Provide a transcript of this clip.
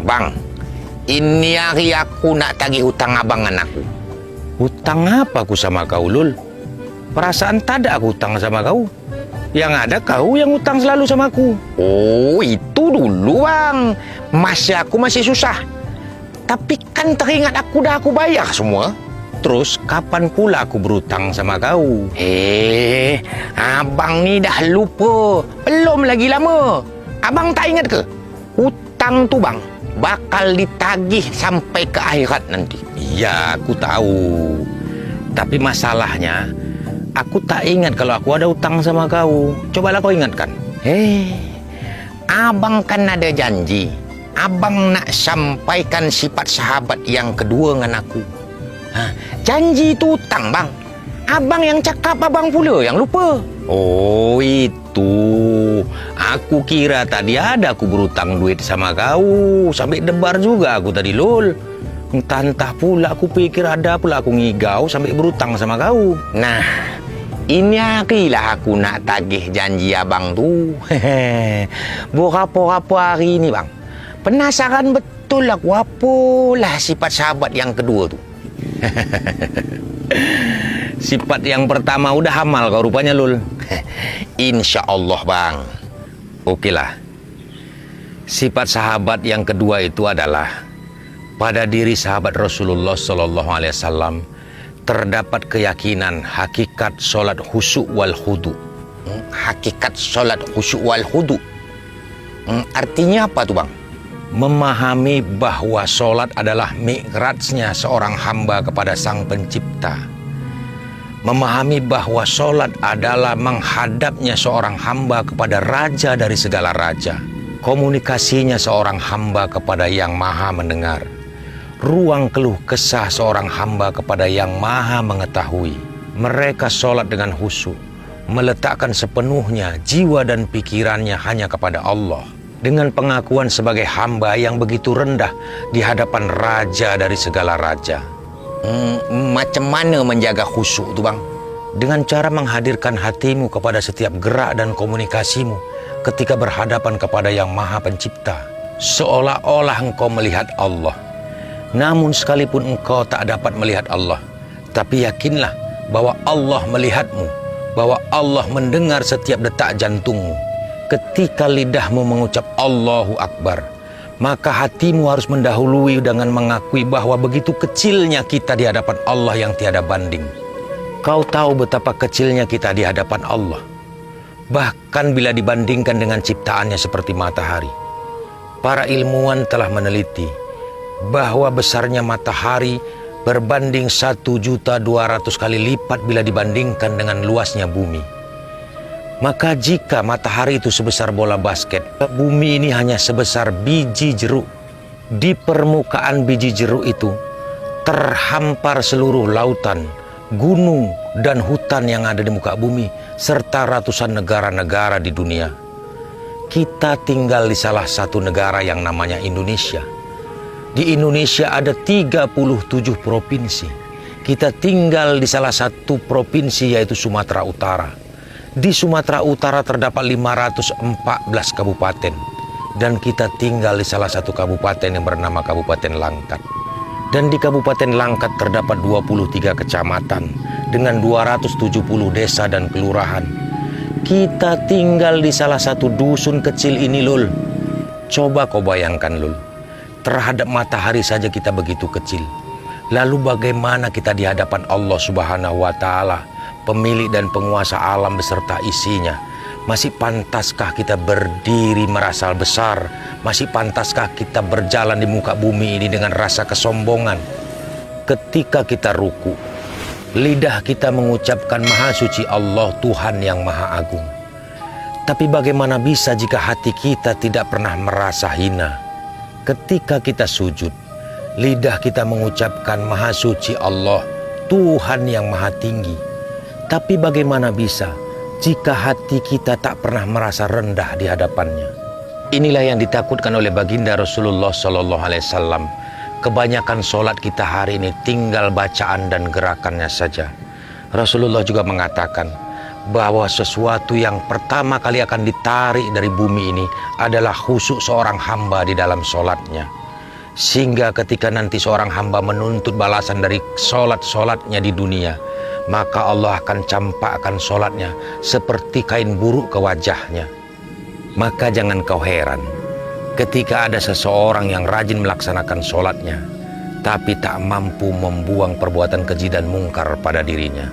Bang, ini hari aku nak tagih hutang abangan aku. Hutang apa aku sama kau, Lul? Perasaan tak ada aku hutang sama kau. Yang ada kau yang hutang selalu sama aku. Oh, itu dulu bang. Masih aku masih susah. Tapi kan teringat aku bayar semua. Terus kapan pula aku berhutang sama kau? Abang ni dah lupa. Belum lagi lama. Abang tak ingat ke? Hutang tu bang bakal ditagih sampai ke akhirat nanti. Iya, aku tahu. Tapi masalahnya, aku tak ingat kalau aku ada hutang sama kau. Cobalah kau ingatkan. Abang kan ada janji. Abang nak sampaikan sifat sahabat yang kedua dengan aku. Janji itu hutang bang. Abang yang cakap, abang pula yang lupa. Oh, itu. Aku kira tadi ada aku berhutang duit sama kau. Sampai debar juga aku tadi, Lul. Entah pula aku pikir ada pula aku ngigau sampai berhutang sama kau. Nah, ini harilah aku nak tagih janji abang tu. Berapa hari ini bang. Penasaran betul aku apalah sifat sahabat yang kedua tu. Sifat yang pertama udah hamal kau rupanya, Lul. Insya Allah bang. Okelah. Sifat sahabat yang kedua itu adalah pada diri sahabat Rasulullah Sallallahu Alaihi Wasallam terdapat keyakinan hakikat solat khusyuk wal khudu. Hakikat solat khusyuk wal khudu. Artinya apa tuh bang? Memahami bahwa solat adalah mi'rajnya seorang hamba kepada Sang Pencipta. Memahami bahwa solat adalah menghadapnya seorang hamba kepada Raja dari segala raja. Komunikasinya seorang hamba kepada Yang Maha Mendengar. Ruang keluh kesah seorang hamba kepada Yang Maha Mengetahui. Mereka solat dengan khusyuk, meletakkan sepenuhnya jiwa dan pikirannya hanya kepada Allah. Dengan pengakuan sebagai hamba yang begitu rendah di hadapan Raja dari segala raja. Macam mana menjaga khusyuk tu bang? Dengan cara menghadirkan hatimu kepada setiap gerak dan komunikasimu ketika berhadapan kepada Yang Maha Pencipta. Seolah-olah engkau melihat Allah. Namun sekalipun engkau tak dapat melihat Allah, tapi yakinlah bahwa Allah melihatmu, bahwa Allah mendengar setiap detak jantungmu. Ketika lidahmu mengucap Allahu Akbar, maka hatimu harus mendahului dengan mengakui bahwa begitu kecilnya kita di hadapan Allah yang tiada banding. Kau tahu betapa kecilnya kita di hadapan Allah, bahkan bila dibandingkan dengan ciptaannya seperti matahari. Para ilmuwan telah meneliti bahwa besarnya matahari berbanding 1.200.000 kali lipat bila dibandingkan dengan luasnya bumi. Maka jika matahari itu sebesar bola basket, bumi ini hanya sebesar biji jeruk. Di permukaan biji jeruk itu terhampar seluruh lautan, gunung, dan hutan yang ada di muka bumi, serta ratusan negara-negara di dunia. Kita tinggal di salah satu negara yang namanya Indonesia. Di Indonesia ada 37 provinsi. Kita tinggal di salah satu provinsi yaitu Sumatera Utara. Di Sumatera Utara terdapat 514 kabupaten. Dan kita tinggal di salah satu kabupaten yang bernama Kabupaten Langkat. Dan di Kabupaten Langkat terdapat 23 kecamatan dengan 270 desa dan kelurahan. Kita tinggal di salah satu dusun kecil ini, Lul. Coba kau bayangkan, Lul. Terhadap matahari saja kita begitu kecil. Lalu bagaimana kita di hadapan Allah Subhanahu wa Ta'ala, pemilik dan penguasa alam beserta isinya? Masih pantaskah kita berdiri merasa besar? Masih pantaskah kita berjalan di muka bumi ini dengan rasa kesombongan? Ketika kita ruku, lidah kita mengucapkan Maha Suci Allah, Tuhan yang Maha Agung. Tapi bagaimana bisa jika hati kita tidak pernah merasa hina? Ketika kita sujud, lidah kita mengucapkan Maha Suci Allah, Tuhan yang Maha Tinggi. Tapi bagaimana bisa jika hati kita tak pernah merasa rendah di hadapannya? Inilah yang ditakutkan oleh baginda Rasulullah Sallallahu Alaihi Wasallam. Kebanyakan solat kita hari ini tinggal bacaan dan gerakannya saja. Rasulullah juga mengatakan bahwa sesuatu yang pertama kali akan ditarik dari bumi ini adalah khusyuk seorang hamba di dalam sholatnya. Sehingga ketika nanti seorang hamba menuntut balasan dari sholat-sholatnya di dunia, maka Allah akan campakkan sholatnya seperti kain buruk ke wajahnya. Maka jangan kau heran ketika ada seseorang yang rajin melaksanakan sholatnya, tapi tak mampu membuang perbuatan keji dan mungkar pada dirinya.